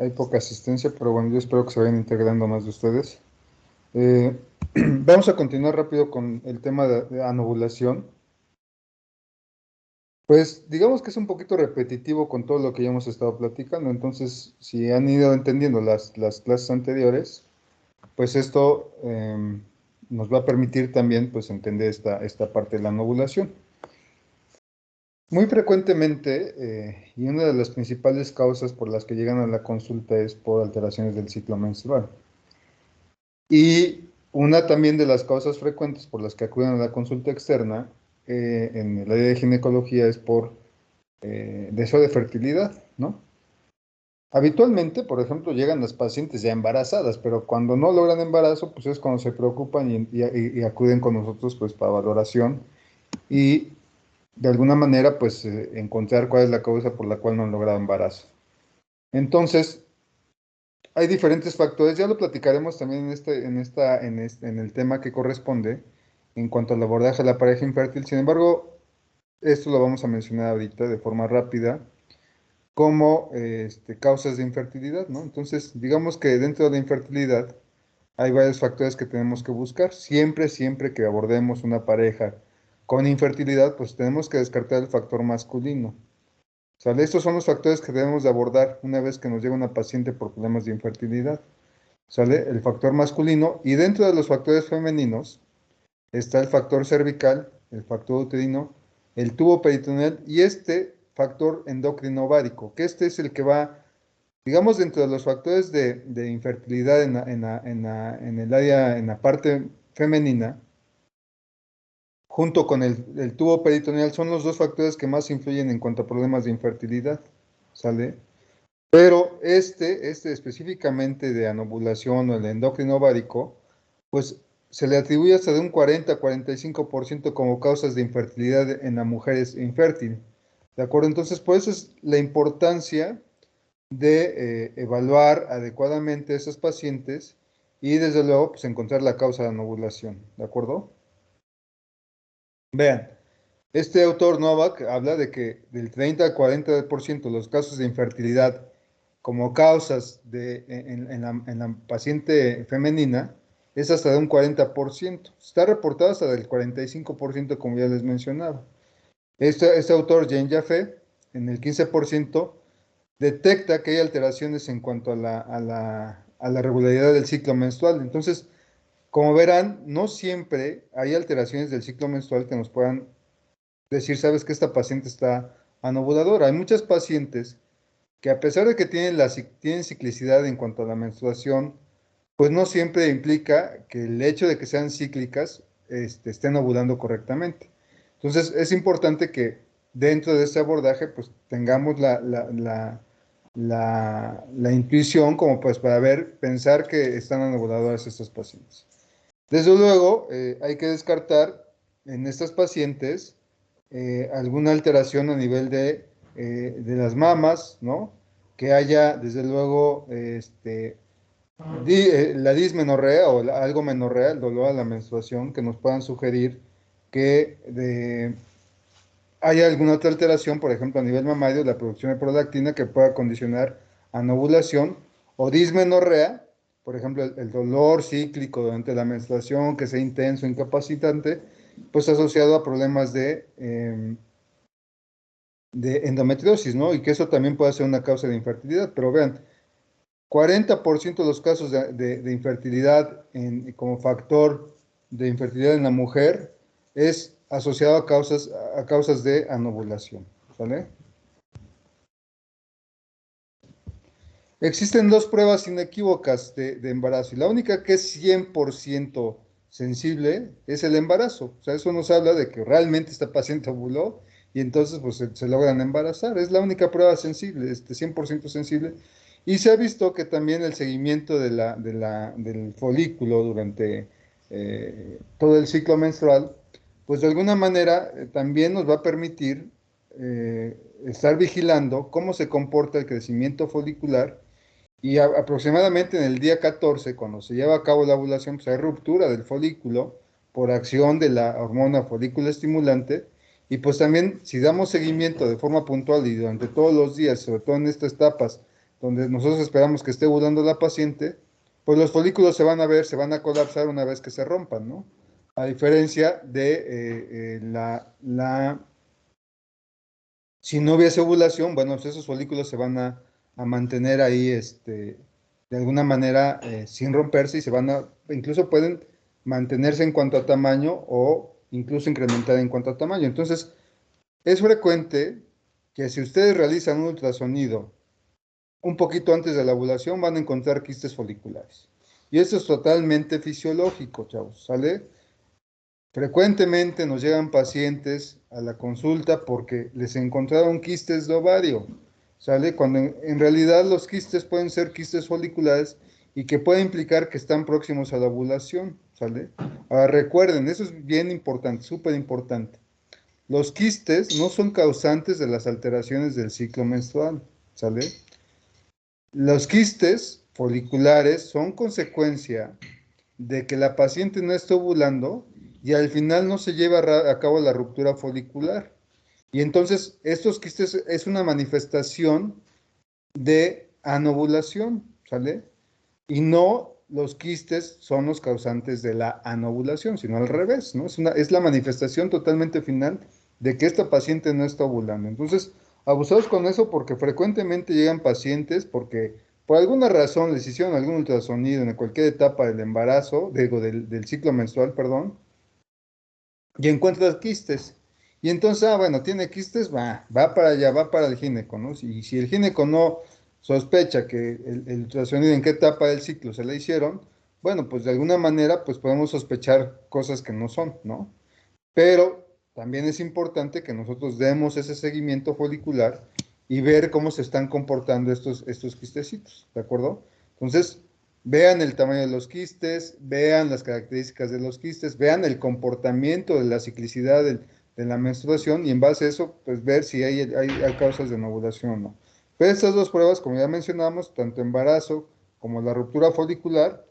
Hay poca asistencia, pero bueno, yo espero que se vayan integrando más de ustedes. Eh, Vamos a continuar rápido con el tema de anovulación. Pues digamos que es un poquito repetitivo con todo lo que ya hemos estado platicando, entonces si han ido entendiendo las clases anteriores, pues esto nos va a permitir también pues entender esta parte de la anovulación. Muy frecuentemente, y una de las principales causas por las que llegan a la consulta es por alteraciones del ciclo menstrual. Y una también de las causas frecuentes por las que acuden a la consulta externa en el área de ginecología es por deseo de fertilidad, ¿no? Habitualmente, por ejemplo, llegan las pacientes ya embarazadas, pero cuando no logran embarazo, pues es cuando se preocupan y acuden con nosotros pues para valoración y de alguna manera pues encontrar cuál es la causa por la cual no han logrado embarazo. Entonces, hay diferentes factores, ya lo platicaremos también en el tema que corresponde en cuanto al abordaje de la pareja infértil. Sin embargo, esto lo vamos a mencionar ahorita de forma rápida como causas de infertilidad, ¿no? Entonces, digamos que dentro de la infertilidad hay varios factores que tenemos que buscar. Siempre que abordemos una pareja con infertilidad, pues tenemos que descartar el factor masculino. ¿Sale? Estos son los factores que debemos de abordar una vez que nos llega una paciente por problemas de infertilidad. ¿Sale? El factor masculino y dentro de los factores femeninos está el factor cervical, el factor uterino, el tubo peritoneal y este factor endocrino ovárico, que este es el que va, digamos, dentro de los factores de infertilidad en el área, en la parte femenina, junto con el tubo peritoneal, son los dos factores que más influyen en cuanto a problemas de infertilidad, ¿sale? Pero este específicamente de anovulación o el endocrino ovárico, pues se le atribuye hasta de un 40-45% como causas de infertilidad en las mujeres infértiles. ¿De acuerdo? Entonces, por eso es la importancia de evaluar adecuadamente a esos pacientes y desde luego pues encontrar la causa de anovulación. ¿De acuerdo? Vean, este autor Novak habla de que del 30 al 40% de los casos de infertilidad como causas en la paciente femenina es hasta de un 40%. Está reportado hasta del 45%, como ya les mencionaba. Este autor, Jane Jaffe, en el 15%, detecta que hay alteraciones en cuanto a la regularidad del ciclo menstrual. Entonces, como verán, no siempre hay alteraciones del ciclo menstrual que nos puedan decir, sabes que esta paciente está anovuladora. Hay muchas pacientes que a pesar de que tienen ciclicidad en cuanto a la menstruación, pues no siempre implica que el hecho de que sean cíclicas estén ovulando correctamente. Entonces, es importante que dentro de este abordaje, pues tengamos la intuición como pues para pensar que están anovuladoras estas pacientes. Desde luego, hay que descartar en estas pacientes alguna alteración a nivel de las mamas, ¿no? Que haya, desde luego, la dismenorrea o algo menorrea, el dolor a la menstruación, que nos puedan sugerir que haya alguna otra alteración, por ejemplo, a nivel mamario, la producción de prolactina que pueda condicionar anovulación o dismenorrea, por ejemplo, el dolor cíclico durante la menstruación, que sea intenso, incapacitante, pues asociado a problemas de endometriosis, ¿no? Y que eso también puede ser una causa de infertilidad. Pero vean, 40% de los casos de infertilidad como factor de infertilidad en la mujer es asociado a causas de anovulación, ¿sale? Existen dos pruebas inequívocas de embarazo y la única que es 100% sensible es el embarazo. O sea, eso nos habla de que realmente esta paciente ovuló y entonces pues se logran embarazar. Es la única prueba sensible, 100% sensible. Y se ha visto que también el seguimiento del folículo durante todo el ciclo menstrual, pues de alguna manera también nos va a permitir estar vigilando cómo se comporta el crecimiento folicular y aproximadamente en el día 14, cuando se lleva a cabo la ovulación, pues hay ruptura del folículo por acción de la hormona folículo estimulante. Y pues también, si damos seguimiento de forma puntual y durante todos los días, sobre todo en estas etapas donde nosotros esperamos que esté ovulando la paciente, pues los folículos se van a ver, se van a colapsar una vez que se rompan, ¿no? A diferencia de si no hubiese ovulación, bueno, pues esos folículos se van a mantener ahí, de alguna manera, sin romperse y se van a, incluso pueden mantenerse en cuanto a tamaño o incluso incrementar en cuanto a tamaño. Entonces, es frecuente que si ustedes realizan un ultrasonido un poquito antes de la ovulación, van a encontrar quistes foliculares. Y eso es totalmente fisiológico, chavos, ¿sale? Frecuentemente nos llegan pacientes a la consulta porque les encontraron quistes de ovario, ¿sale? Cuando en realidad los quistes pueden ser quistes foliculares y que puede implicar que están próximos a la ovulación, ¿sale? Ahora recuerden, eso es bien importante, súper importante. Los quistes no son causantes de las alteraciones del ciclo menstrual, ¿sale? Los quistes foliculares son consecuencia de que la paciente no está ovulando y al final no se lleva a cabo la ruptura folicular. Y entonces estos quistes es una manifestación de anovulación, ¿sale? Y no los quistes son los causantes de la anovulación, sino al revés, ¿no? Es la manifestación totalmente final de que esta paciente no está ovulando. Entonces, abusados con eso porque frecuentemente llegan pacientes porque por alguna razón les hicieron algún ultrasonido en cualquier etapa del embarazo, digo, del ciclo menstrual, perdón, y encuentran quistes. Y entonces, bueno, tiene quistes, va para allá, va para el gineco, ¿no? Y si el gineco no sospecha que el ultrasonido en qué etapa del ciclo se le hicieron, bueno, pues de alguna manera, pues podemos sospechar cosas que no son, ¿no? Pero también es importante que nosotros demos ese seguimiento folicular y ver cómo se están comportando estos quistecitos, ¿de acuerdo? Entonces, vean el tamaño de los quistes, vean las características de los quistes, vean el comportamiento de la ciclicidad de la menstruación y en base a eso, pues ver si hay causas de no ovulación o no. Pero estas dos pruebas, como ya mencionamos, tanto embarazo como la ruptura folicular,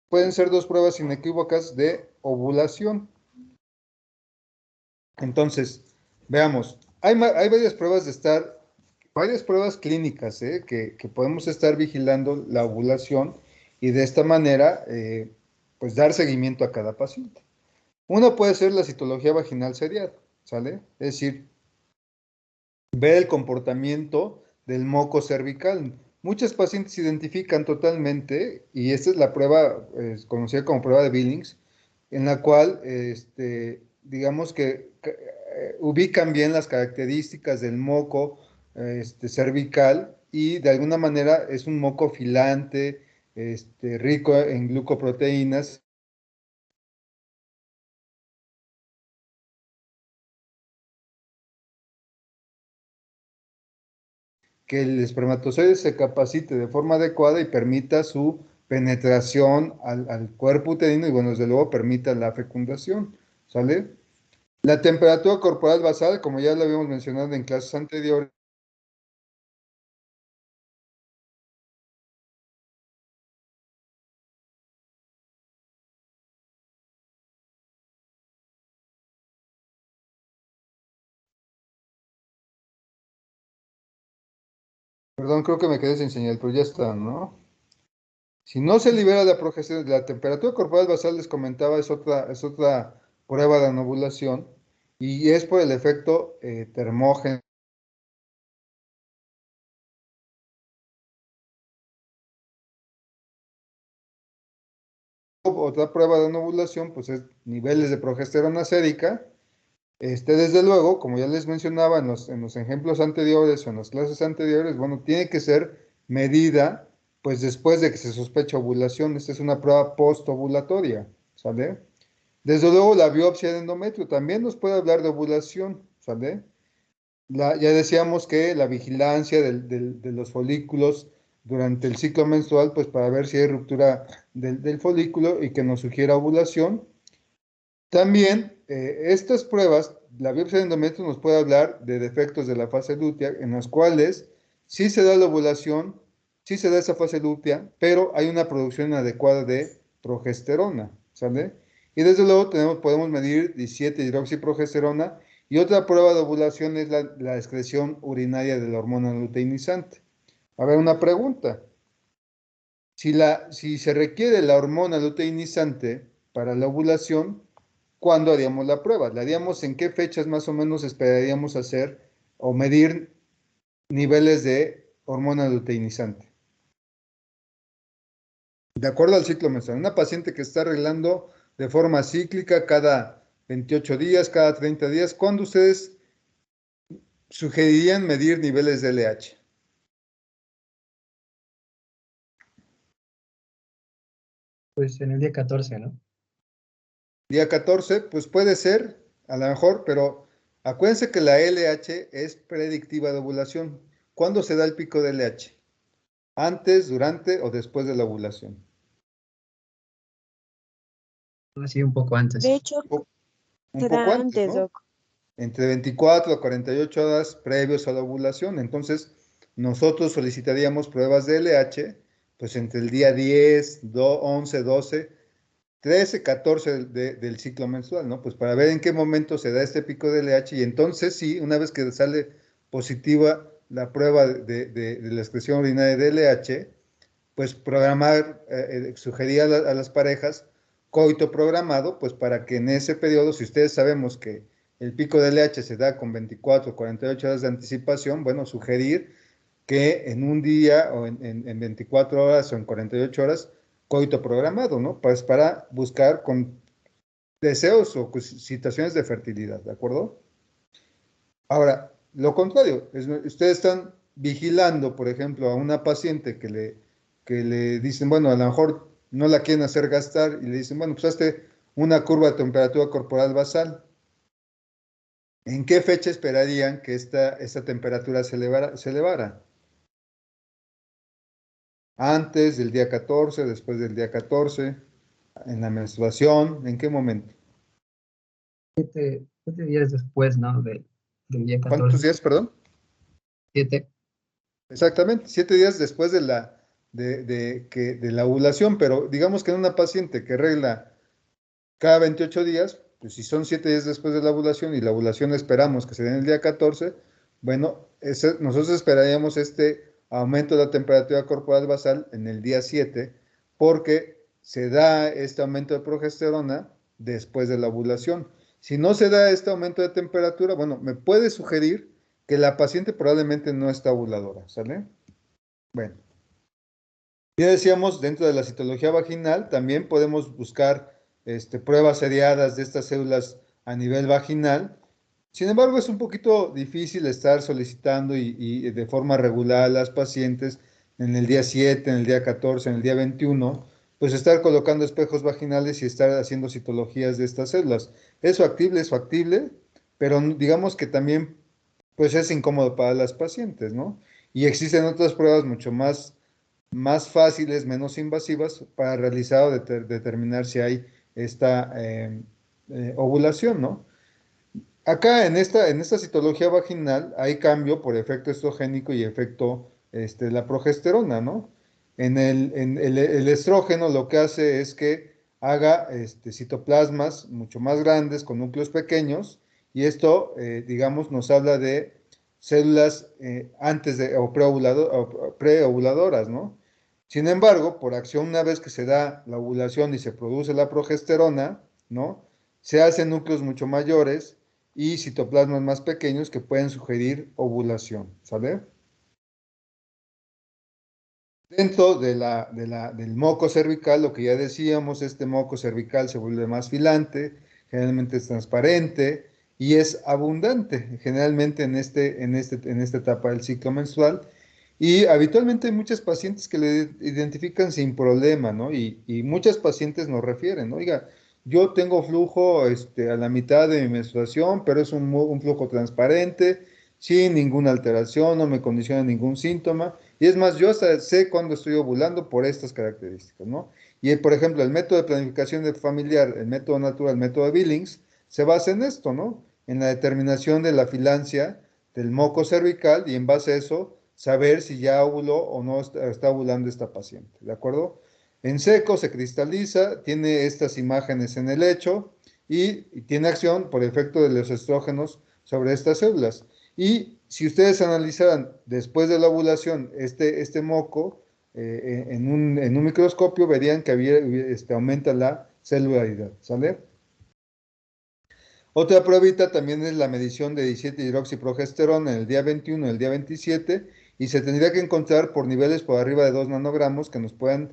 pueden ser dos pruebas inequívocas de ovulación. Entonces, veamos, hay varias pruebas clínicas, que podemos estar vigilando la ovulación y de esta manera, pues dar seguimiento a cada paciente. Una puede ser la citología vaginal seriada, ¿sale? Es decir, ver el comportamiento del moco cervical. Muchas pacientes se identifican totalmente, y esta es la prueba conocida como prueba de Billings, en la cual, digamos que ubican bien las características del moco cervical y de alguna manera es un moco filante, rico en glucoproteínas, que el espermatozoide se capacite de forma adecuada y permita su penetración al cuerpo uterino y, bueno, desde luego permita la fecundación, ¿sale? La temperatura corporal basal, como ya lo habíamos mencionado en clases anteriores, perdón, creo que me quedé sin señal, pero ya está, ¿no? Si no se libera la progesterona, la temperatura corporal basal, les comentaba, es otra prueba de anovulación y es por el efecto termógeno. Otra prueba de anovulación, pues es niveles de progesterona sérica. Desde luego, como ya les mencionaba en los ejemplos anteriores o en las clases anteriores, bueno, tiene que ser medida, pues después de que se sospecha ovulación. Esta es una prueba postovulatoria, ¿sale? Desde luego, la biopsia de endometrio también nos puede hablar de ovulación, ¿sale? Ya decíamos que la vigilancia de los folículos durante el ciclo menstrual, pues para ver si hay ruptura del folículo y que nos sugiera ovulación. También estas pruebas, la biopsia de endometrio nos puede hablar de defectos de la fase lútea, en los cuales sí se da la ovulación, sí se da esa fase lútea, pero hay una producción inadecuada de progesterona, ¿sale? Y desde luego podemos medir 17 hidroxiprogesterona y otra prueba de ovulación es la excreción urinaria de la hormona luteinizante. A ver, una pregunta. Si se requiere la hormona luteinizante para la ovulación, ¿cuándo haríamos la prueba? ¿La haríamos en qué fechas más o menos esperaríamos hacer o medir niveles de hormona luteinizante? De acuerdo al ciclo menstrual. Una paciente que está arreglando de forma cíclica cada 28 días, cada 30 días, ¿cuándo ustedes sugerirían medir niveles de LH? Pues en el día 14, ¿no? Día 14, pues puede ser, a lo mejor, pero acuérdense que la LH es predictiva de ovulación. ¿Cuándo se da el pico de LH? ¿Antes, durante o después de la ovulación? Así un poco antes. De hecho, Un se poco da antes, antes, ¿no? Doc. Entre 24 a 48 horas previos a la ovulación. Entonces, nosotros solicitaríamos pruebas de LH, pues entre el día 10, 11, 12, 13, 14 del ciclo menstrual, ¿no? Pues para ver en qué momento se da este pico de LH y entonces sí, una vez que sale positiva la prueba de la excreción urinaria de LH, pues programar, sugerir a las parejas coito programado, pues para que en ese periodo, si ustedes sabemos que el pico de LH se da con 24 o 48 horas de anticipación, bueno, sugerir que en un día o en 24 horas o en 48 horas, coito programado, ¿no? Pues para buscar con deseos o situaciones de fertilidad, ¿de acuerdo? Ahora, lo contrario, ustedes están vigilando, por ejemplo, a una paciente que le dicen, bueno, a lo mejor no la quieren hacer gastar y le dicen, bueno, pues hazte una curva de temperatura corporal basal. ¿En qué fecha esperarían que esta temperatura se elevara? Antes del día 14, después del día 14, en la menstruación, ¿en qué momento? 7 días después, ¿no? Del día ¿Cuántos 14. días, perdón? 7. Exactamente, 7 días después de la ovulación, pero digamos que en una paciente que regla cada 28 días, pues si son 7 días después de la ovulación y la ovulación esperamos que se dé en el día 14, bueno, nosotros esperaríamos este aumento de la temperatura corporal basal en el día 7, porque se da este aumento de progesterona después de la ovulación. Si no se da este aumento de temperatura, bueno, me puede sugerir que la paciente probablemente no está ovuladora, ¿sale? Bueno, ya decíamos, dentro de la citología vaginal también podemos buscar pruebas seriadas de estas células a nivel vaginal. Sin embargo, es un poquito difícil estar solicitando y de forma regular a las pacientes en el día 7, en el día 14, en el día 21, pues estar colocando espejos vaginales y estar haciendo citologías de estas células. Es factible, pero digamos que también pues es incómodo para las pacientes, ¿no? Y existen otras pruebas mucho más fáciles, menos invasivas para realizar o determinar si hay esta ovulación, ¿no? Acá en esta citología vaginal hay cambio por efecto estrogénico y efecto la progesterona, ¿no? El estrógeno lo que hace es que haga citoplasmas mucho más grandes con núcleos pequeños y esto, digamos, nos habla de células antes de o preovuladoras, ¿no? Sin embargo, por acción, una vez que se da la ovulación y se produce la progesterona, ¿no? Se hacen núcleos mucho mayores y citoplasmas más pequeños que pueden sugerir ovulación, ¿sale? Dentro del moco cervical, lo que ya decíamos, este moco cervical se vuelve más filante, generalmente es transparente y es abundante, generalmente en esta etapa del ciclo menstrual. Y habitualmente hay muchas pacientes que le identifican sin problema, ¿no? Y muchas pacientes nos refieren, ¿no? Oiga, yo tengo flujo a la mitad de mi menstruación, pero es un flujo transparente, sin ninguna alteración, no me condiciona ningún síntoma. Y es más, yo hasta sé cuándo estoy ovulando por estas características, ¿no? Y por ejemplo, el método de planificación familiar, el método natural, el método de Billings, se basa en esto, ¿no? En la determinación de la filancia del moco cervical y en base a eso saber si ya ovuló o no está ovulando esta paciente, ¿de acuerdo? En seco se cristaliza, tiene estas imágenes en el lecho y tiene acción por efecto de los estrógenos sobre estas células. Y si ustedes analizaran después de la ovulación este moco en un microscopio, verían que aumenta la celularidad, ¿sale? Otra pruebita también es la medición de 17-hidroxiprogesterona en el día 21 y el día 27, y se tendría que encontrar por niveles por arriba de 2 nanogramos que nos puedan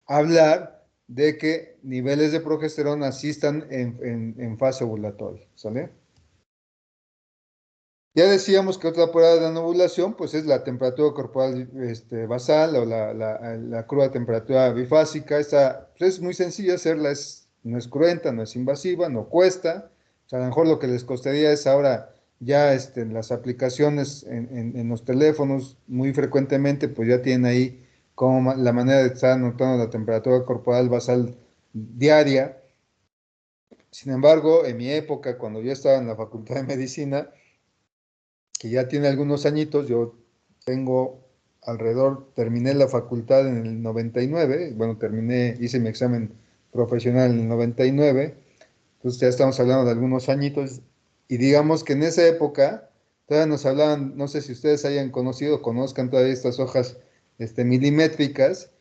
hablar de que niveles de progesterona sí están en fase ovulatoria, ¿sale? Ya decíamos que otra prueba de la ovulación, pues es la temperatura corporal basal o la cruda temperatura bifásica. Esta pues es muy sencilla hacerla, no es cruenta, no es invasiva, no cuesta. O sea, a lo mejor lo que les costaría es ahora ya en las aplicaciones en los teléfonos, muy frecuentemente, pues ya tienen ahí como la manera de estar anotando la temperatura corporal basal diaria. Sin embargo, en mi época, cuando yo estaba en la Facultad de Medicina, que ya tiene algunos añitos, yo tengo terminé la facultad en el 99, bueno, hice mi examen profesional en el 99, entonces ya estamos hablando de algunos añitos, y digamos que en esa época todavía nos hablaban, no sé si ustedes hayan conocido, conozcan todavía estas hojas milimétricas,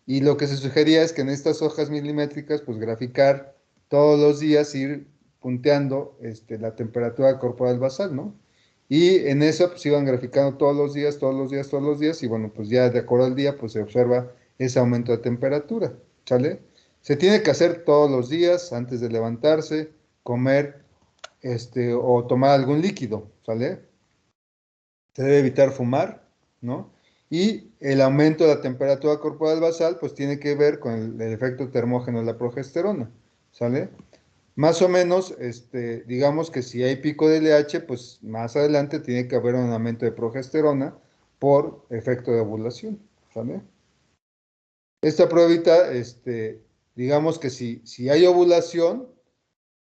y lo que se sugería es que en estas hojas milimétricas, pues graficar todos los días, ir punteando la temperatura corporal basal, ¿no? Y en eso pues iban graficando todos los días, todos los días, todos los días, y bueno, pues ya de acuerdo al día, pues se observa ese aumento de temperatura, ¿sale? Se tiene que hacer todos los días antes de levantarse, comer, o tomar algún líquido, ¿sale? Se debe evitar fumar, ¿no? Y el aumento de la temperatura corporal basal, pues tiene que ver con el efecto termógeno de la progesterona, ¿sale? Más o menos, digamos que si hay pico de LH, pues más adelante tiene que haber un aumento de progesterona por efecto de ovulación, ¿sale? Esta pruebita, digamos que si hay ovulación,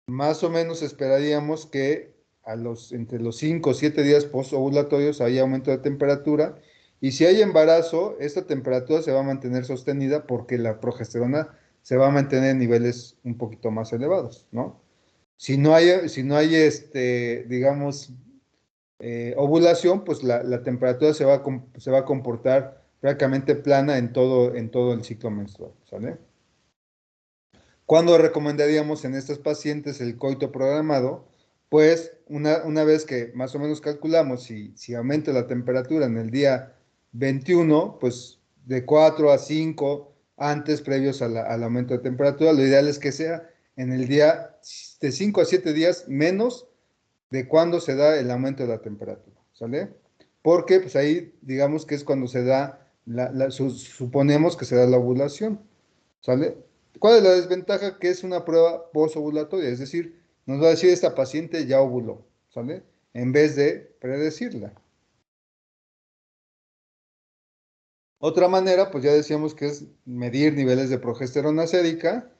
más o menos esperaríamos que entre los 5 o 7 días postovulatorios haya aumento de temperatura, y si hay embarazo, esta temperatura se va a mantener sostenida porque la progesterona se va a mantener en niveles un poquito más elevados, ¿no? Si no hay digamos, ovulación, pues la temperatura se va a comportar prácticamente plana en todo el ciclo menstrual, ¿sale? ¿Cuándo recomendaríamos en estos pacientes el coito programado? Pues una vez que más o menos calculamos si aumenta la temperatura en el día 21, pues de 4 a 5 antes previos al aumento de temperatura, lo ideal es que sea en el día de 5 a 7 días menos de cuando se da el aumento de la temperatura, ¿sale? Porque pues ahí digamos que es cuando se da, suponemos que se da la ovulación, ¿sale? ¿Cuál es la desventaja? Que es una prueba posovulatoria, es decir, nos va a decir esta paciente ya ovuló, ¿sale? En vez de predecirla. Otra manera, pues ya decíamos que es medir niveles de progesterona sérica.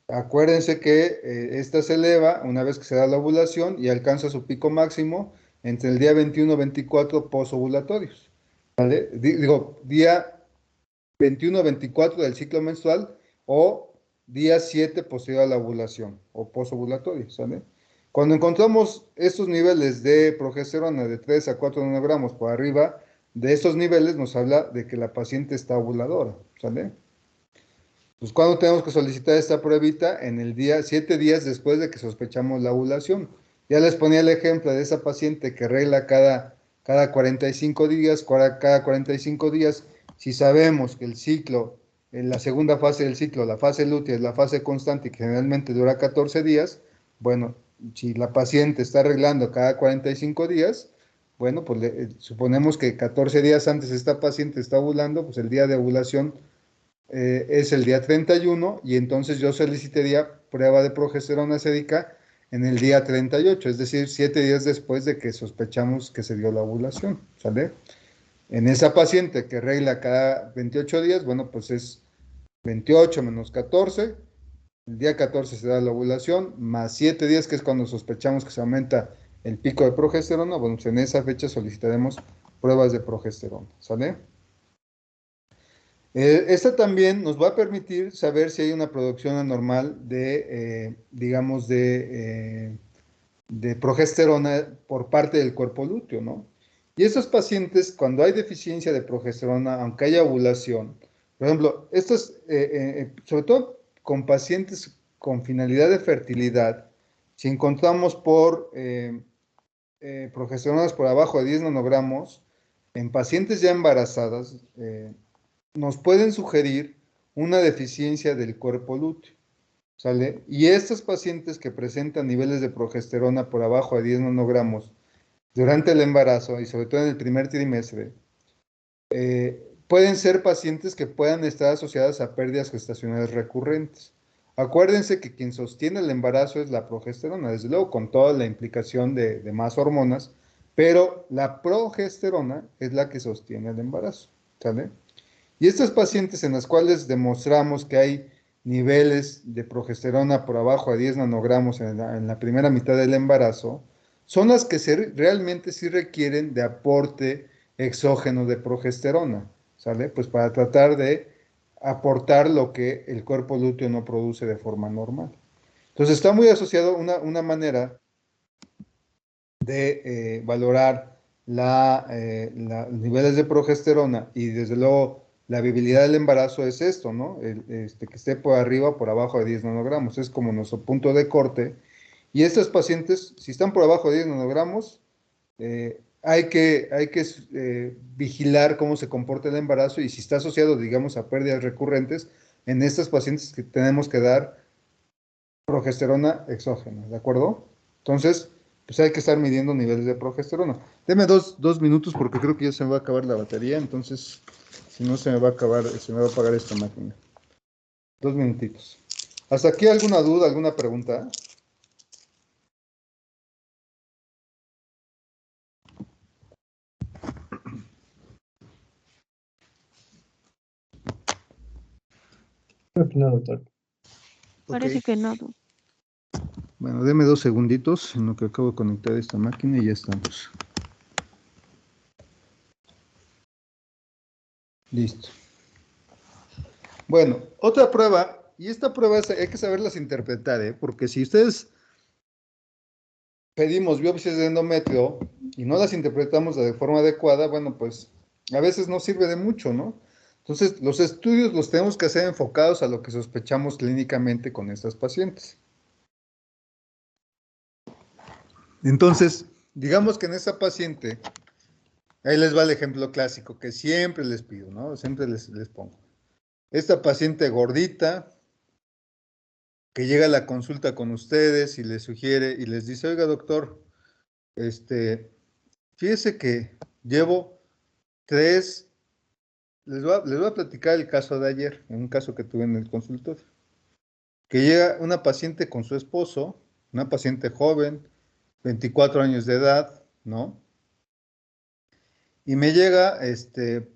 Acuérdense que esta se eleva una vez que se da la ovulación y alcanza su pico máximo entre el día 21 y 24 posovulatorios, ¿vale? Digo, día 21 a 24 del ciclo menstrual o día 7 posterior a la ovulación o posovulatorio, ¿sale? Cuando encontramos estos niveles de progesterona de 3 a 4 nanogramos por arriba de estos niveles, nos habla de que la paciente está ovuladora, ¿sale? Pues cuando tenemos que solicitar esta pruebita, en el día, 7 días después de que sospechamos la ovulación. Ya les ponía el ejemplo de esa paciente que regla cada 45 días, cada 45 días, si sabemos que el ciclo, en la segunda fase del ciclo, la fase lútea es la fase constante que generalmente dura 14 días, bueno, si la paciente está arreglando cada 45 días, bueno, pues suponemos que 14 días antes esta paciente está ovulando, pues el día de ovulación es el día 31 y entonces yo solicitaría prueba de progesterona sérica en el día 38, es decir, 7 días después de que sospechamos que se dio la ovulación, ¿sale? En esa paciente que regla cada 28 días, bueno, pues es 28 menos 14, el día 14 se da la ovulación, más 7 días, que es cuando sospechamos que se aumenta el pico de progesterona, bueno, pues en esa fecha solicitaremos pruebas de progesterona, ¿sale? Esta también nos va a permitir saber si hay una producción anormal digamos, de progesterona por parte del cuerpo lúteo, ¿no? Y esos pacientes, cuando hay deficiencia de progesterona, aunque haya ovulación, por ejemplo, estos, sobre todo con pacientes con finalidad de fertilidad, si encontramos progesteronas por abajo de 10 nanogramos, en pacientes ya embarazadas, nos pueden sugerir una deficiencia del cuerpo lúteo, ¿sale? Y estos pacientes que presentan niveles de progesterona por abajo de 10 nanogramos durante el embarazo y sobre todo en el primer trimestre, pueden ser pacientes que puedan estar asociadas a pérdidas gestacionales recurrentes. Acuérdense que quien sostiene el embarazo es la progesterona, desde luego con toda la implicación de más hormonas, pero la progesterona es la que sostiene el embarazo, ¿sale? Y estos pacientes en los cuales demostramos que hay niveles de progesterona por abajo de 10 nanogramos en la primera mitad del embarazo, son las que realmente sí requieren de aporte exógeno de progesterona, ¿sale? Pues para tratar de aportar lo que el cuerpo lúteo no produce de forma normal. Entonces está muy asociado una manera de valorar los niveles de progesterona y desde luego la viabilidad del embarazo es esto, ¿no? Que esté por arriba o por abajo de 10 nanogramos, es como nuestro punto de corte. Y estos pacientes, si están por abajo de 10 nanogramos, hay que vigilar cómo se comporta el embarazo y si está asociado, digamos, a pérdidas recurrentes, en estos pacientes que tenemos que dar progesterona exógena, ¿de acuerdo? Entonces, pues hay que estar midiendo niveles de progesterona. Deme dos minutos porque creo que ya se me va a acabar la batería, entonces, si no se me va a acabar, se me va a apagar esta máquina. 2 minutitos. ¿Hasta aquí alguna duda, alguna pregunta? Creo que no, doctor. Parece Ok. que no. Du- Bueno, deme 2 segunditos en lo que acabo de conectar esta máquina y ya estamos. Listo. Bueno, otra prueba, y esta prueba hay que saberlas interpretar, ¿eh? Porque si ustedes pedimos biopsias de endometrio y no las interpretamos de forma adecuada, bueno, pues a veces no sirve de mucho, ¿no? Entonces, los estudios los tenemos que hacer enfocados a lo que sospechamos clínicamente con estas pacientes. Entonces, digamos que en esta paciente, ahí les va el ejemplo clásico que siempre les pido, ¿no? Siempre les pongo. Esta paciente gordita que llega a la consulta con ustedes y les sugiere y les dice, oiga, doctor, fíjese que llevo 3. Les voy a platicar el caso de ayer, en un caso que tuve en el consultorio. Que llega una paciente con su esposo, una paciente joven, 24 años de edad, ¿no? Y me llega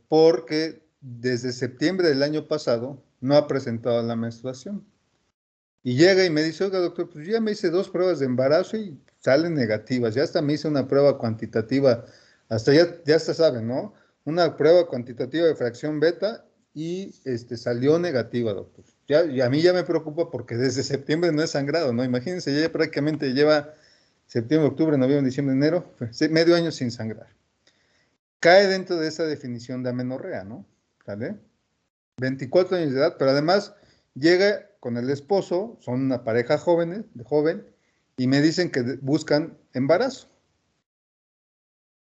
porque desde septiembre del año pasado no ha presentado la menstruación. Y llega y me dice, oiga, doctor, pues yo ya me hice 2 pruebas de embarazo y salen negativas. Ya hasta me hice una prueba cuantitativa, hasta ya hasta saben, ¿no? Una prueba cuantitativa de fracción beta y salió negativa, doctor. Y a mí ya me preocupa porque desde septiembre no he sangrado, ¿no? Imagínense, ya prácticamente lleva septiembre, octubre, noviembre, diciembre, enero, medio año sin sangrar. Cae dentro de esa definición de amenorrea, ¿no? ¿Vale? 24 años de edad, pero además llega con el esposo, son una pareja joven, y me dicen que buscan embarazo.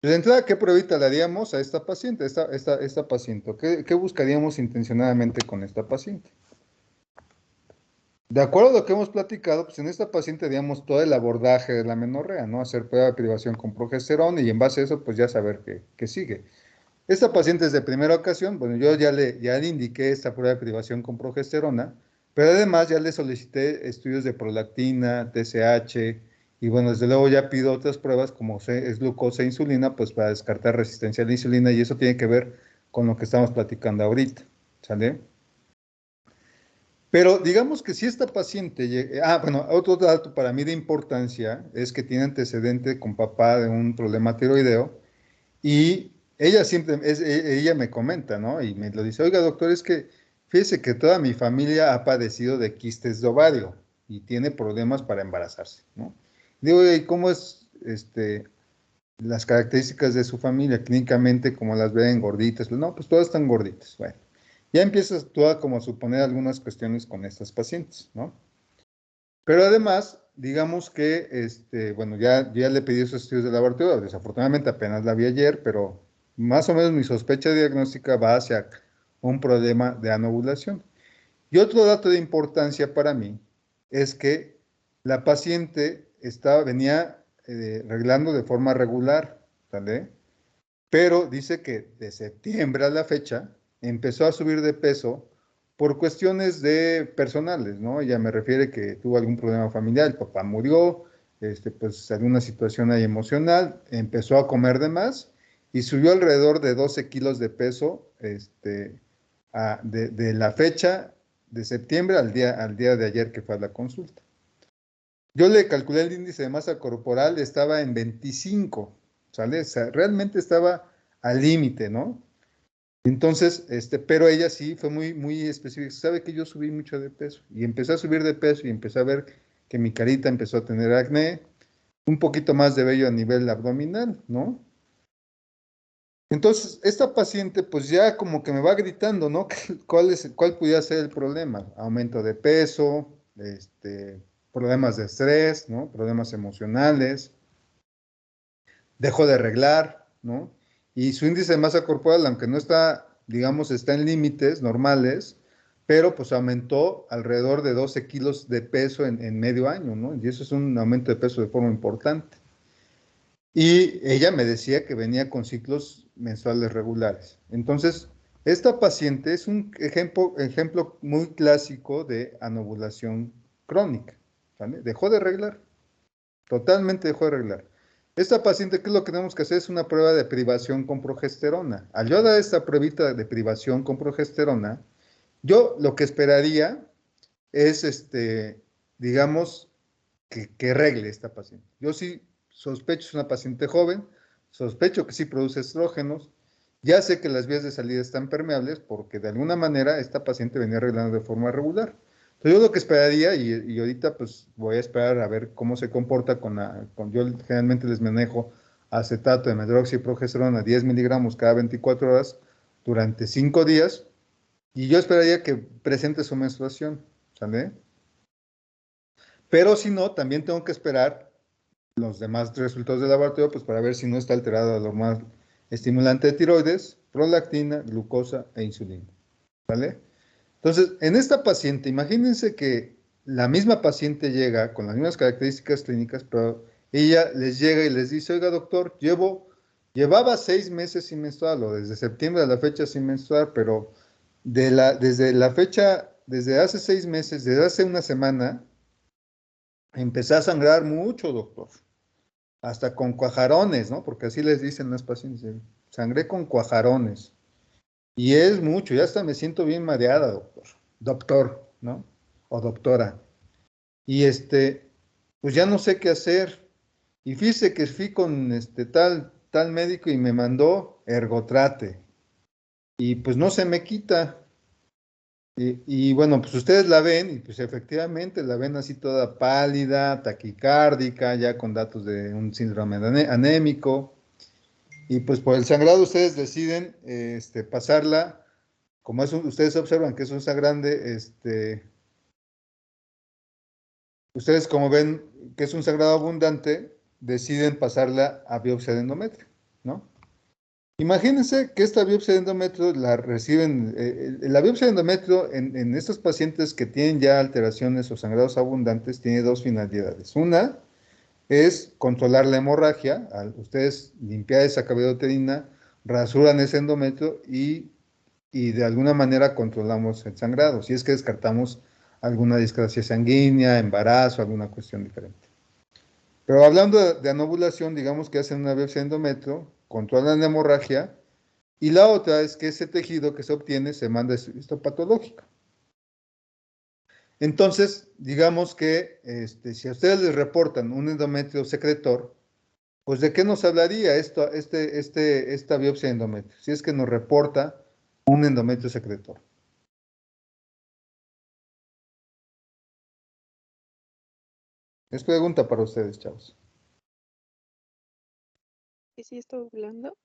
De entrada, ¿qué pruebita le haríamos a esta paciente? Esta paciente, ¿qué buscaríamos intencionadamente con esta paciente? De acuerdo a lo que hemos platicado, pues en esta paciente haríamos todo el abordaje de la menorrea, ¿no? Hacer prueba de privación con progesterona y en base a eso, pues ya saber qué sigue. Esta paciente es de primera ocasión, bueno, yo ya le indiqué esta prueba de privación con progesterona, pero además ya le solicité estudios de prolactina, TSH, y bueno, desde luego ya pido otras pruebas como es glucosa e insulina, pues para descartar resistencia a la insulina, y eso tiene que ver con lo que estamos platicando ahorita, ¿sale? Pero digamos que si esta paciente, bueno, otro dato para mí de importancia es que tiene antecedente con papá de un problema tiroideo, y ella me comenta, ¿no? Y me lo dice, oiga, doctor, es que fíjese que toda mi familia ha padecido de quistes de ovario y tiene problemas para embarazarse, ¿no? Digo, ¿y cómo es, las características de su familia, clínicamente, como las ven, gorditas, no, pues todas están gorditas. Bueno, ya empiezas tú a como a suponer algunas cuestiones con estas pacientes, ¿no? Pero además, digamos que, bueno, ya le pedí esos estudios de laboratorio, desafortunadamente apenas la vi ayer, pero más o menos mi sospecha diagnóstica va hacia un problema de anovulación. Y otro dato de importancia para mí es que la paciente venía reglando de forma regular, ¿vale? Pero dice que de septiembre a la fecha empezó a subir de peso por cuestiones de personales, ¿no? Ella me refiere que tuvo algún problema familiar, el papá murió, pues alguna situación ahí emocional, empezó a comer de más y subió alrededor de 12 kilos de peso de la fecha de septiembre al día de ayer que fue a la consulta. Yo le calculé el índice de masa corporal, estaba en 25, ¿sale? O sea, realmente estaba al límite, ¿no? Entonces, pero ella sí fue muy específica. Sabe que yo subí mucho de peso y empecé a subir de peso y empecé a ver que mi carita empezó a tener acné, un poquito más de vello a nivel abdominal, ¿no? Entonces, esta paciente pues ya como que me va gritando, ¿no? ¿Cuál pudiera ser el problema? Aumento de peso, problemas de estrés, ¿no? Problemas emocionales, dejó de arreglar, ¿no? Y su índice de masa corporal, aunque no está, digamos, está en límites normales, pero pues aumentó alrededor de 12 kilos de peso en medio año, ¿no? Y eso es un aumento de peso de forma importante. Y ella me decía que venía con ciclos menstruales regulares. Entonces, esta paciente es un ejemplo muy clásico de anovulación crónica, ¿vale? Dejó de arreglar, totalmente dejó de arreglar. Esta paciente, ¿qué es lo que tenemos que hacer? Es una prueba de privación con progesterona. Al yo dar esta pruebita de privación con progesterona, yo lo que esperaría es, digamos, que regle esta paciente. Yo sí sospecho, es una paciente joven, sospecho que sí produce estrógenos, ya sé que las vías de salida están permeables porque de alguna manera esta paciente venía arreglando de forma regular. Entonces yo lo que esperaría, y ahorita pues voy a esperar a ver cómo se comporta yo generalmente les manejo acetato de medroxiprogesterona 10 miligramos cada 24 horas durante 5 días, y yo esperaría que presente su menstruación, ¿sale? Pero si no, también tengo que esperar los demás resultados del laboratorio, pues para ver si no está alterada la hormona estimulante de tiroides, prolactina, glucosa e insulina. ¿Vale? Entonces, en esta paciente, imagínense que la misma paciente llega con las mismas características clínicas, pero ella les llega y les dice, oiga doctor, llevaba 6 meses sin menstruar, o desde septiembre a la fecha sin menstruar, pero desde la fecha, desde hace 6 meses, desde hace una semana, empecé a sangrar mucho, doctor. Hasta con cuajarones, ¿no? Porque así les dicen las pacientes. Sangré con cuajarones. Y es mucho, ya hasta me siento bien mareada, doctor. Doctor, ¿no? O doctora. Y pues ya no sé qué hacer. Y fíjese que fui con tal médico y me mandó ergotrate. Y pues no se me quita. Y bueno, pues ustedes la ven y pues efectivamente la ven así toda pálida, taquicárdica, ya con datos de un síndrome anémico. Y pues por el sangrado ustedes deciden pasarla, como ustedes observan que es un sangrante, ustedes como ven que es un sangrado abundante, deciden pasarla a biopsia de endometrio, ¿no? Imagínense que esta biopsia de endometrio la reciben, la biopsia de endometrio en estos pacientes que tienen ya alteraciones o sangrados abundantes tiene dos finalidades. Una es controlar la hemorragia, al ustedes limpiar esa cavidad uterina, rasuran ese endometrio y de alguna manera controlamos el sangrado, si es que descartamos alguna discrasia sanguínea, embarazo, alguna cuestión diferente. Pero hablando de anovulación, digamos que hacen una biopsia de endometrio, controlan la hemorragia, y la otra es que ese tejido que se obtiene se manda a histopatológico. Entonces, digamos que si a ustedes les reportan un endometrio secretor, pues ¿de qué nos hablaría esta biopsia de endometrio? Si es que nos reporta un endometrio secretor. Es pregunta para ustedes, chavos. que sí está ovulando.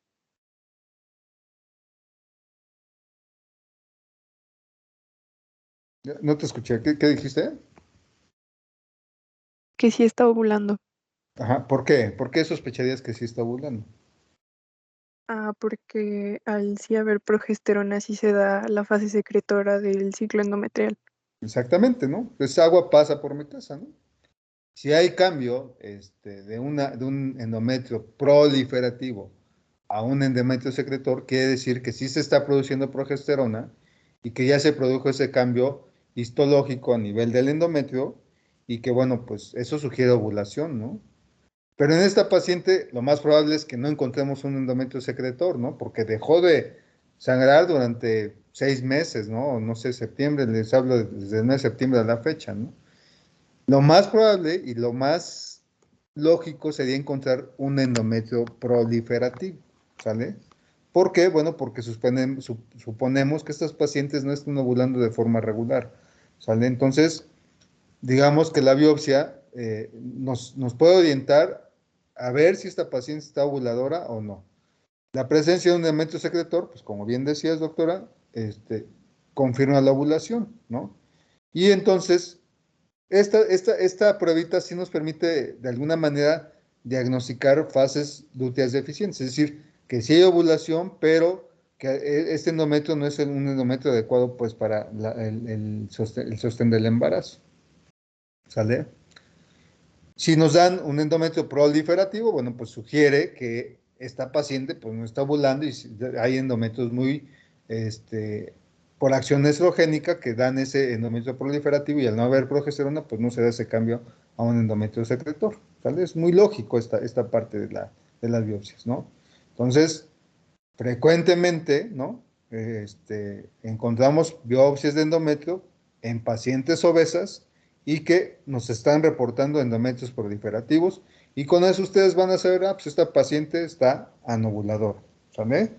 No te escuché. ¿Qué dijiste? Que sí está ovulando. Ajá. ¿Por qué? ¿Por qué sospecharías que sí está ovulando? Porque al sí haber progesterona sí se da la fase secretora del ciclo endometrial. Exactamente, ¿no? Pues agua pasa por mi casa, ¿no? Si hay cambio de un endometrio proliferativo a un endometrio secretor, quiere decir que sí se está produciendo progesterona y que ya se produjo ese cambio histológico a nivel del endometrio y que, bueno, pues eso sugiere ovulación, ¿no? Pero en esta paciente lo más probable es que no encontremos un endometrio secretor, ¿no? Porque dejó de sangrar durante 6 meses, ¿no? No sé, septiembre, les hablo desde el mes de septiembre a la fecha, ¿no? Lo más probable y lo más lógico sería encontrar un endometrio proliferativo, ¿sale? ¿Por qué? Bueno, porque suponemos que estos pacientes no están ovulando de forma regular, ¿sale? Entonces, digamos que la biopsia nos puede orientar a ver si esta paciente está ovuladora o no. La presencia de un endometrio secretor, pues como bien decías, doctora, confirma la ovulación, ¿no? Y entonces, esta pruebita sí nos permite, de alguna manera, diagnosticar fases lúteas deficientes, es decir, que sí hay ovulación, pero que este endometrio no es un endometrio adecuado pues para el sostén del embarazo, ¿sale? Si nos dan un endometrio proliferativo, bueno, pues sugiere que esta paciente pues no está ovulando y hay endometrios muy, este, por acción estrogénica que dan ese endometrio proliferativo y al no haber progesterona, pues no se da ese cambio a un endometrio secretor, ¿sale? Es muy lógico esta parte de las biopsias, ¿no? Entonces, frecuentemente, ¿no? Encontramos biopsias de endometrio en pacientes obesas y que nos están reportando endometrios proliferativos y con eso ustedes van a saber, pues esta paciente está anovuladora, ¿sale?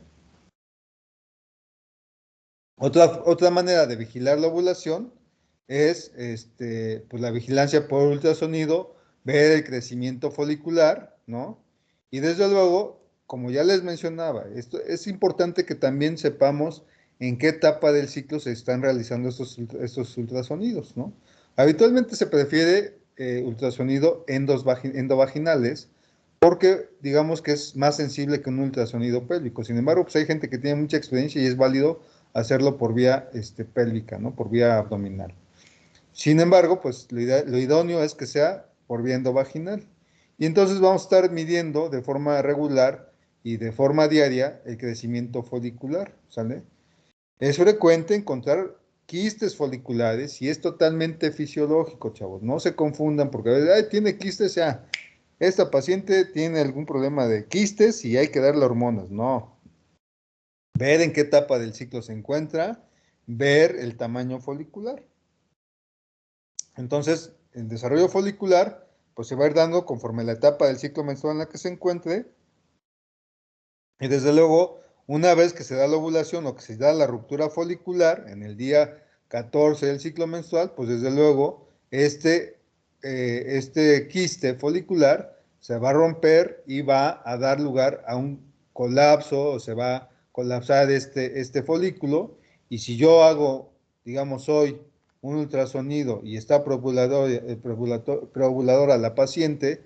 Otra manera de vigilar la ovulación es pues la vigilancia por ultrasonido, ver el crecimiento folicular, ¿no? Y desde luego, como ya les mencionaba, esto es importante que también sepamos en qué etapa del ciclo se están realizando estos ultrasonidos, ¿no? Habitualmente se prefiere ultrasonido endovaginales porque digamos que es más sensible que un ultrasonido pélvico. Sin embargo, pues hay gente que tiene mucha experiencia y es válido hacerlo por vía pélvica, ¿no? Por vía abdominal. Sin embargo, pues lo idóneo es que sea por vía endovaginal. Y entonces vamos a estar midiendo de forma regular y de forma diaria el crecimiento folicular, ¿sale? Es frecuente encontrar quistes foliculares y es totalmente fisiológico, chavos. No se confundan porque a veces, ay, tiene quistes, ya. Esta paciente tiene algún problema de quistes y hay que darle hormonas. No, ver en qué etapa del ciclo se encuentra, ver el tamaño folicular. Entonces, el desarrollo folicular, pues se va a ir dando conforme la etapa del ciclo menstrual en la que se encuentre. Y desde luego, una vez que se da la ovulación o que se da la ruptura folicular en el día 14 del ciclo menstrual, pues desde luego, este quiste folicular se va a romper y va a dar lugar a un colapso o se va a colapsar este folículo. Y si yo hago, digamos, hoy un ultrasonido y está preovuladora la paciente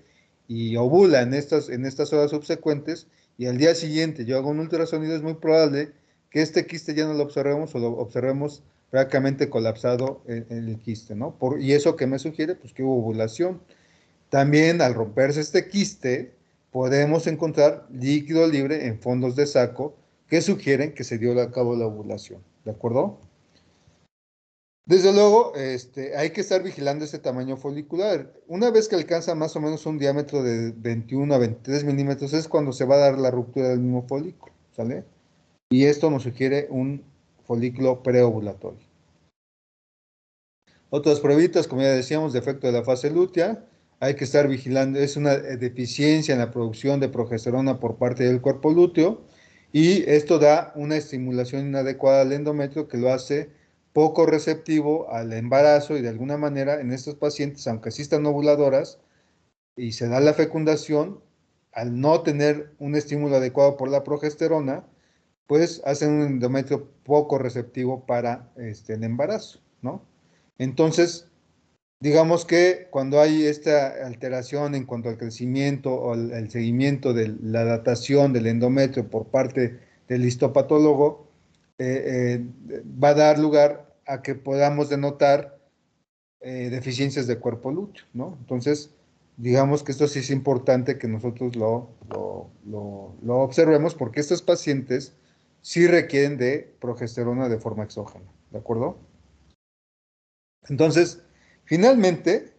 y ovula en estas horas subsecuentes, y al día siguiente yo hago un ultrasonido, es muy probable que este quiste ya no lo observemos o lo observemos prácticamente colapsado en el quiste, ¿no? ¿Y eso que me sugiere? Pues que hubo ovulación. También al romperse este quiste, podemos encontrar líquido libre en fondos de saco que sugieren que se dio a cabo la ovulación, ¿de acuerdo? Desde luego, hay que estar vigilando este tamaño folicular. Una vez que alcanza más o menos un diámetro de 21 a 23 milímetros es cuando se va a dar la ruptura del mismo folículo, ¿sale? Y esto nos sugiere un folículo preovulatorio. Otras pruebitas, como ya decíamos, defecto de la fase lútea. Hay que estar vigilando, es una deficiencia en la producción de progesterona por parte del cuerpo lúteo y esto da una estimulación inadecuada al endometrio que lo hace poco receptivo al embarazo y de alguna manera en estos pacientes, aunque sí están ovuladoras y se da la fecundación, al no tener un estímulo adecuado por la progesterona, pues hacen un endometrio poco receptivo para el embarazo, ¿no? Entonces, digamos que cuando hay esta alteración en cuanto al crecimiento o el seguimiento de la datación del endometrio por parte del histopatólogo, va a dar lugar a que podamos denotar deficiencias de cuerpo lúteo, ¿no? Entonces, digamos que esto sí es importante que nosotros lo observemos porque estos pacientes sí requieren de progesterona de forma exógena, ¿de acuerdo? Entonces, finalmente,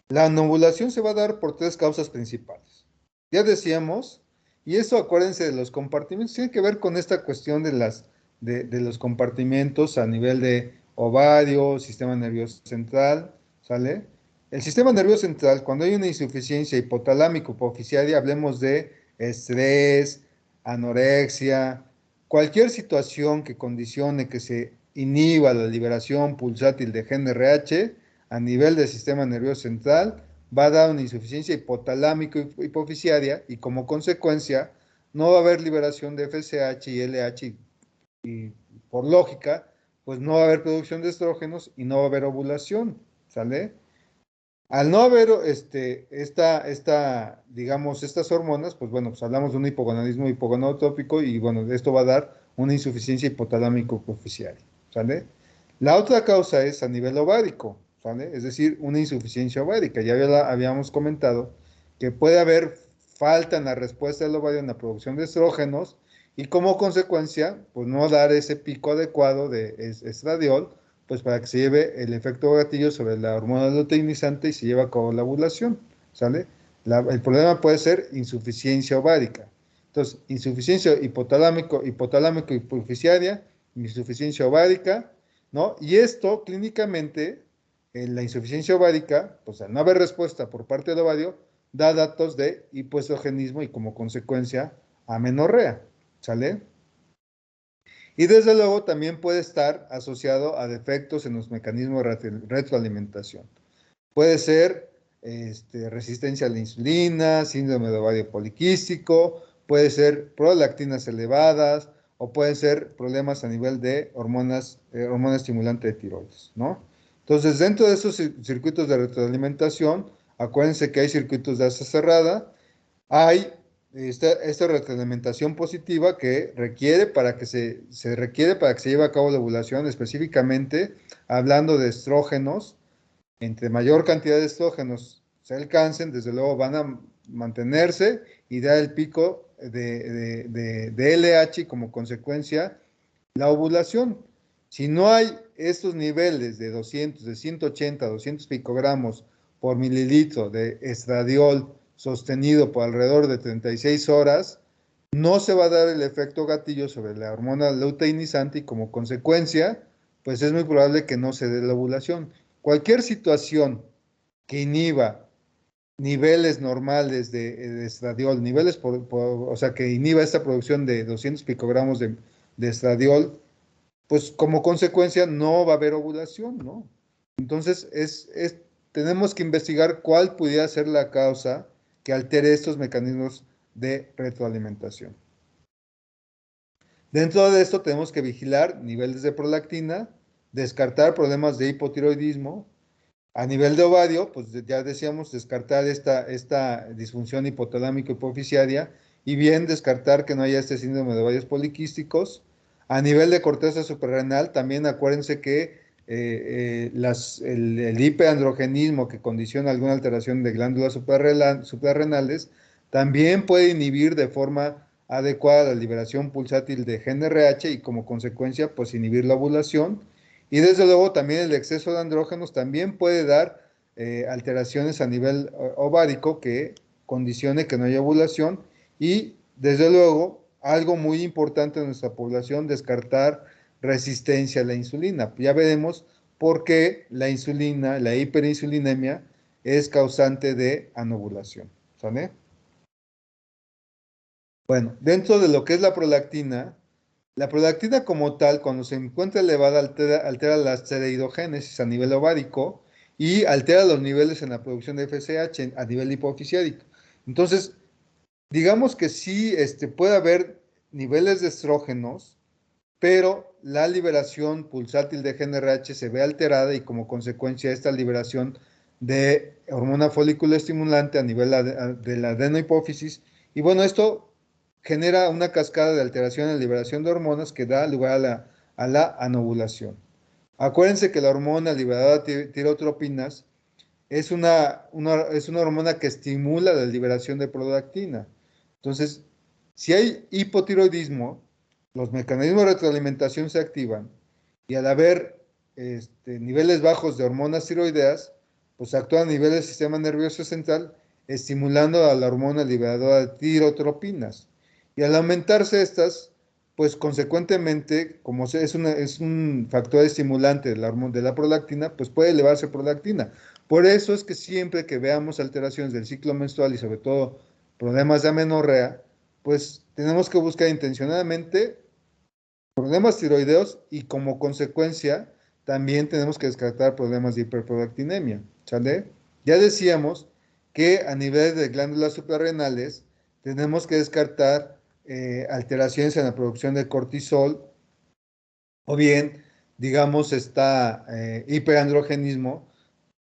la anovulación se va a dar por tres causas principales. Ya decíamos, y eso acuérdense de los compartimentos, tiene que ver con esta cuestión de los compartimentos a nivel de ovario, sistema nervioso central, ¿sale? El sistema nervioso central, cuando hay una insuficiencia hipotalámico hipoficiaria, hablemos de estrés, anorexia, cualquier situación que condicione que se inhiba la liberación pulsátil de GnRH a nivel del sistema nervioso central, va a dar una insuficiencia hipotalámico hipoficiaria y como consecuencia no va a haber liberación de FSH y LH y por lógica, pues no va a haber producción de estrógenos y no va a haber ovulación, ¿sale? Al no haber digamos, estas hormonas, pues bueno, pues hablamos de un hipogonadismo hipogonadotópico y bueno, esto va a dar una insuficiencia hipotalámico hipoficiaria, ¿sale? La otra causa es a nivel ovárico, ¿sale? Es decir, una insuficiencia ovárica. Ya habíamos comentado que puede haber falta en la respuesta del ovario en la producción de estrógenos y como consecuencia, pues no dar ese pico adecuado de estradiol pues para que se lleve el efecto gatillo sobre la hormona luteinizante y se lleve a cabo la ovulación, ¿sale? El problema puede ser insuficiencia ovárica. Entonces, insuficiencia hipotalámico hipoficiaria, insuficiencia ovárica, ¿no? Y esto clínicamente, en la insuficiencia ovárica, pues al no haber respuesta por parte del ovario, da datos de hipoestrogenismo y como consecuencia amenorrea, ¿sale? Y desde luego también puede estar asociado a defectos en los mecanismos de retroalimentación. Puede ser resistencia a la insulina, síndrome de ovario poliquístico, puede ser prolactinas elevadas o pueden ser problemas a nivel de hormona estimulante de tiroides, ¿no? Entonces, dentro de esos circuitos de retroalimentación, acuérdense que hay circuitos de asa cerrada, hay esta retroalimentación positiva que requiere para que se requiere para que se lleve a cabo la ovulación, específicamente hablando de estrógenos. Entre mayor cantidad de estrógenos se alcancen, desde luego van a mantenerse y dar el pico de LH y como consecuencia la ovulación. Si no hay estos niveles de 200, de 180, 200 picogramos por mililitro de estradiol sostenido por alrededor de 36 horas, no se va a dar el efecto gatillo sobre la hormona luteinizante y como consecuencia, pues es muy probable que no se dé la ovulación. Cualquier situación que inhiba niveles normales de estradiol, o sea, que inhiba esta producción de 200 picogramos de estradiol, pues como consecuencia no va a haber ovulación, ¿no? Entonces, tenemos que investigar cuál pudiera ser la causa que altere estos mecanismos de retroalimentación. Dentro de esto tenemos que vigilar niveles de prolactina, descartar problemas de hipotiroidismo. A nivel de ovario, pues ya decíamos, descartar esta disfunción hipotalámico hipoficiaria y bien descartar que no haya este síndrome de ovarios poliquísticos. A nivel de corteza suprarrenal, también acuérdense que el hiperandrogenismo que condiciona alguna alteración de glándulas suprarrenales también puede inhibir de forma adecuada la liberación pulsátil de GnRH y como consecuencia, pues inhibir la ovulación. Y desde luego también el exceso de andrógenos también puede dar alteraciones a nivel ovárico que condicione que no haya ovulación y desde luego algo muy importante en nuestra población, descartar resistencia a la insulina. Ya veremos por qué la insulina, la hiperinsulinemia es causante de anovulación, ¿sale? Bueno, dentro de lo que es la prolactina como tal, cuando se encuentra elevada, altera la esteroidogénesis a nivel ovárico y altera los niveles en la producción de FSH a nivel hipoficiárico. Entonces, digamos que sí puede haber niveles de estrógenos, pero la liberación pulsátil de GnRH se ve alterada y como consecuencia de esta liberación de hormona folículo estimulante a nivel de la adenohipófisis. Y bueno, esto genera una cascada de alteración en la liberación de hormonas que da lugar a la anovulación. Acuérdense que la hormona liberada de tirotropinas es una hormona que estimula la liberación de prolactina. Entonces, si hay hipotiroidismo, los mecanismos de retroalimentación se activan y al haber niveles bajos de hormonas tiroideas, pues actúan a nivel del sistema nervioso central, estimulando a la hormona liberadora de tirotropinas. Y al aumentarse estas, pues consecuentemente, como es un factor estimulante de la prolactina, pues puede elevarse prolactina. Por eso es que siempre que veamos alteraciones del ciclo menstrual y sobre todo problemas de amenorrea, pues tenemos que buscar intencionadamente problemas tiroideos y como consecuencia también tenemos que descartar problemas de hiperprolactinemia, ¿sale? Ya decíamos que a nivel de glándulas suprarrenales tenemos que descartar alteraciones en la producción de cortisol o bien, digamos, está hiperandrogenismo,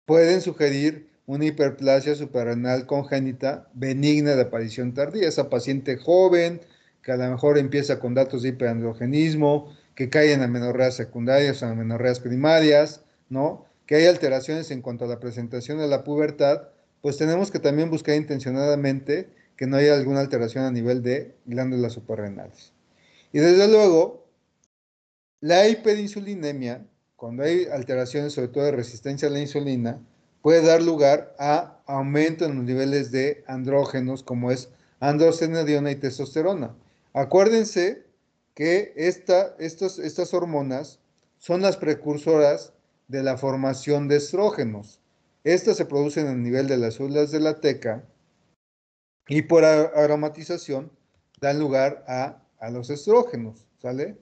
pueden sugerir una hiperplasia suprarrenal congénita benigna de aparición tardía. Esa paciente joven que a lo mejor empieza con datos de hiperandrogenismo, que cae en amenorreas secundarias o en amenorreas primarias, ¿no? Que hay alteraciones en cuanto a la presentación de la pubertad, pues tenemos que también buscar intencionadamente que no haya alguna alteración a nivel de glándulas suprarrenales. Y desde luego, la hiperinsulinemia, cuando hay alteraciones sobre todo de resistencia a la insulina, puede dar lugar a aumento en los niveles de andrógenos como es androstenediona y testosterona. Acuérdense que estas hormonas son las precursoras de la formación de estrógenos. Estas se producen a nivel de las células de la teca y por aromatización dan lugar a los estrógenos, ¿sale?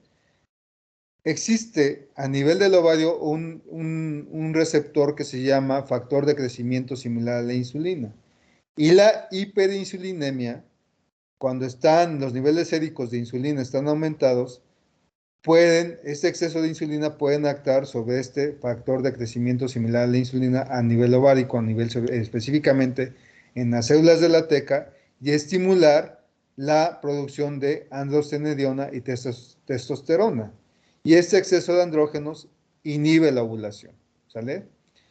Existe a nivel del ovario un receptor que se llama factor de crecimiento similar a la insulina. Y la hiperinsulinemia, cuando están los niveles séricos de insulina están aumentados, este exceso de insulina pueden actuar sobre este factor de crecimiento similar a la insulina a nivel ovárico, específicamente en las células de la teca, y estimular la producción de androstenediona y testosterona. Y este exceso de andrógenos inhibe la ovulación, ¿sale?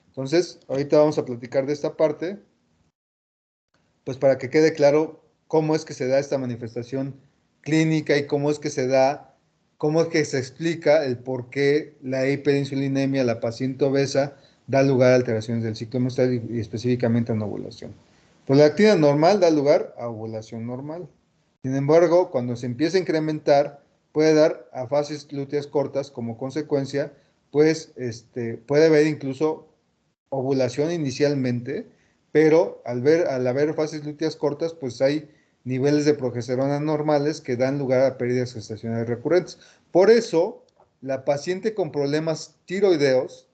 Entonces, ahorita vamos a platicar de esta parte, pues para que quede claro cómo es que se da esta manifestación clínica y cómo es que se explica el por qué la hiperinsulinemia, la paciente obesa, da lugar a alteraciones del ciclo menstrual y específicamente a una ovulación. Pues la actina normal da lugar a ovulación normal. Sin embargo, cuando se empieza a incrementar, puede dar a fases lúteas cortas como consecuencia, pues puede haber incluso ovulación inicialmente, pero al haber fases lúteas cortas, pues hay niveles de progesterona normales que dan lugar a pérdidas gestacionales recurrentes. Por eso, la paciente con problemas tiroideos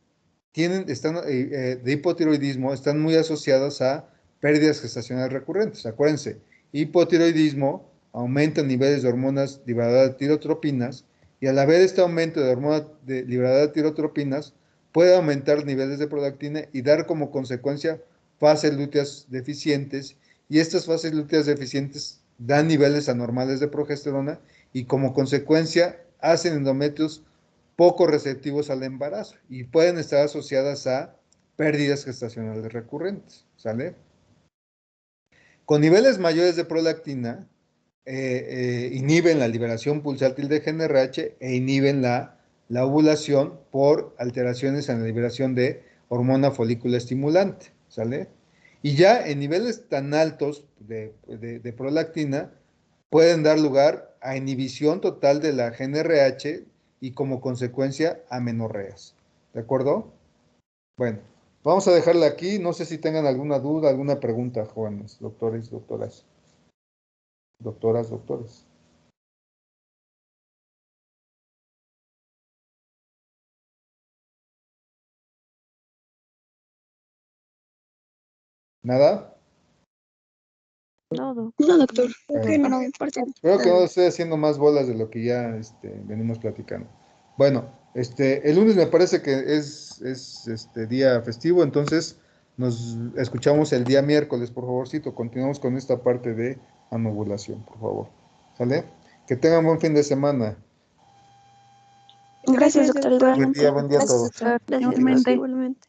de hipotiroidismo están muy asociadas a pérdidas gestacionales recurrentes. Acuérdense, hipotiroidismo aumenta niveles de hormonas liberadoras de tirotropinas y al haber este aumento de hormonas liberadoras de tirotropinas, puede aumentar niveles de prolactina y dar como consecuencia fases lúteas deficientes y estas fases lúteas deficientes dan niveles anormales de progesterona y como consecuencia hacen endometrios poco receptivos al embarazo y pueden estar asociadas a pérdidas gestacionales recurrentes, ¿sale? Con niveles mayores de prolactina, inhiben la liberación pulsátil de GnRH e inhiben la ovulación por alteraciones en la liberación de hormona folículo estimulante, ¿sale? Y ya en niveles tan altos de prolactina pueden dar lugar a inhibición total de la GnRH y como consecuencia amenorreas, ¿de acuerdo? Bueno, vamos a dejarla aquí. No sé si tengan alguna duda, alguna pregunta, jóvenes, doctores, doctoras, doctoras, doctores. ¿Nada? No, No, doctor. Bueno. No, parte. Creo que no estoy haciendo más bolas de lo que ya venimos platicando. Bueno, el lunes me parece que es día festivo, entonces nos escuchamos el día miércoles, por favorcito. Continuamos con esta parte de anovulación, por favor. ¿Sale? Que tengan buen fin de semana. Gracias, doctor. Buen Igualmente. día a todos. doctor, Gracias. igualmente. Igualmente.